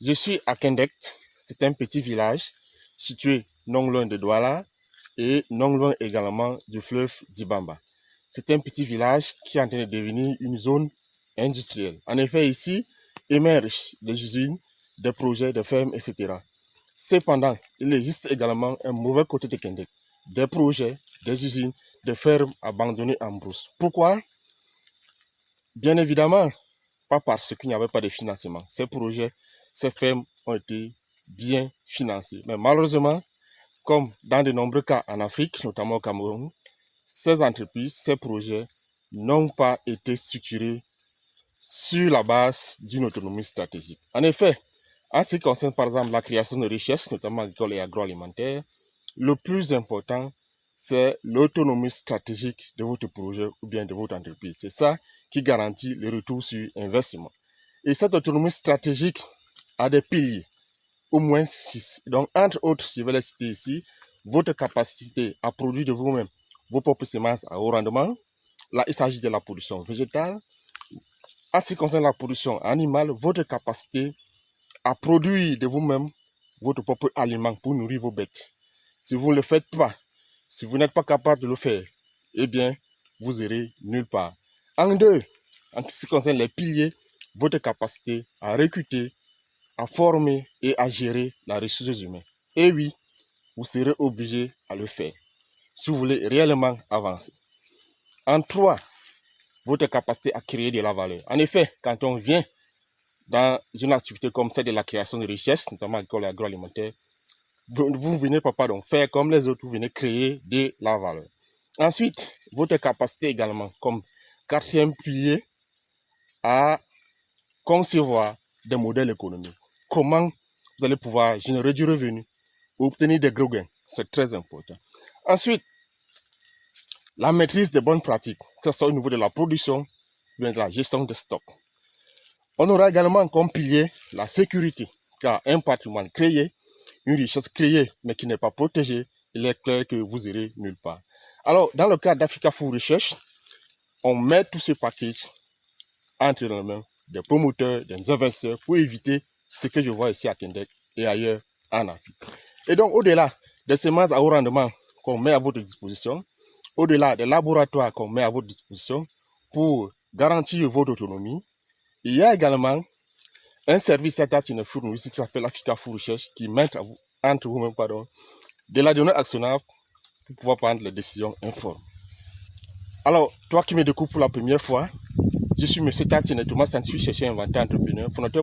Je suis à Kendect, c'est un petit village situé non loin de Douala et non loin également du fleuve d'Ibamba. C'est un petit village qui est en train de devenir une zone industrielle. En effet, ici émergent des usines, des projets, des fermes, etc. Cependant, il existe également un mauvais côté de Kendect. Des projets, des usines, des fermes abandonnées en brousse. Pourquoi? Bien évidemment, pas parce qu'il n'y avait pas de financement. Ces projets, ces fermes ont été bien financés. Mais malheureusement, comme dans de nombreux cas en Afrique, notamment au Cameroun, ces entreprises, ces projets n'ont pas été structurés sur la base d'une autonomie stratégique. En effet, en ce qui concerne par exemple la création de richesses, notamment agricoles et agroalimentaires, le plus important, c'est l'autonomie stratégique de votre projet ou bien de votre entreprise. C'est ça qui garantit le retour sur investissement. Et cette autonomie stratégique a des piliers, au moins 6. Donc, entre autres, je vais les citer ici, votre capacité à produire de vous-même vos propres semences à haut rendement. Là, il s'agit de la production végétale. En ce qui concerne la production animale, votre capacité à produire de vous-même votre propre aliment pour nourrir vos bêtes. Si vous ne le faites pas, si vous n'êtes pas capable de le faire, eh bien, vous irez nulle part. En deux, en ce qui concerne les piliers, votre capacité à recruter, à former et à gérer la ressource humaine. Et oui, vous serez obligé à le faire si vous voulez réellement avancer. En trois, votre capacité à créer de la valeur. En effet, quand on vient dans une activité comme celle de la création de richesses, notamment agricole et agroalimentaire, vous ne venez pas donc faire comme les autres, vous venez créer de la valeur. Ensuite, votre capacité également, comme quatrième pilier, à concevoir des modèles économiques. Comment vous allez pouvoir générer du revenu, obtenir des gros gains. C'est très important. Ensuite, la maîtrise des bonnes pratiques, que ce soit au niveau de la production ou bien de la gestion de stock. On aura également comme pilier la sécurité, car un patrimoine créé, une richesse créée, mais qui n'est pas protégée, il est clair que vous irez nulle part. Alors, dans le cas d'Africa Food Research, on met tout ce package entre les mains des promoteurs, des investisseurs, pour éviter ce que je vois ici à Kendect et ailleurs en Afrique. Et donc, au-delà des semences à haut rendement qu'on met à votre disposition, au-delà des laboratoires qu'on met à votre disposition pour garantir votre autonomie, il y a également un service étatique fournisseur qui s'appelle Africa Food Research qui met entre vous-même de la donnée actionnable pour pouvoir prendre les décisions informées. Alors, toi qui me découvres pour la première fois, je suis M. Tatine Thomas, scientifique, chercheur, inventeur, entrepreneur, fondateur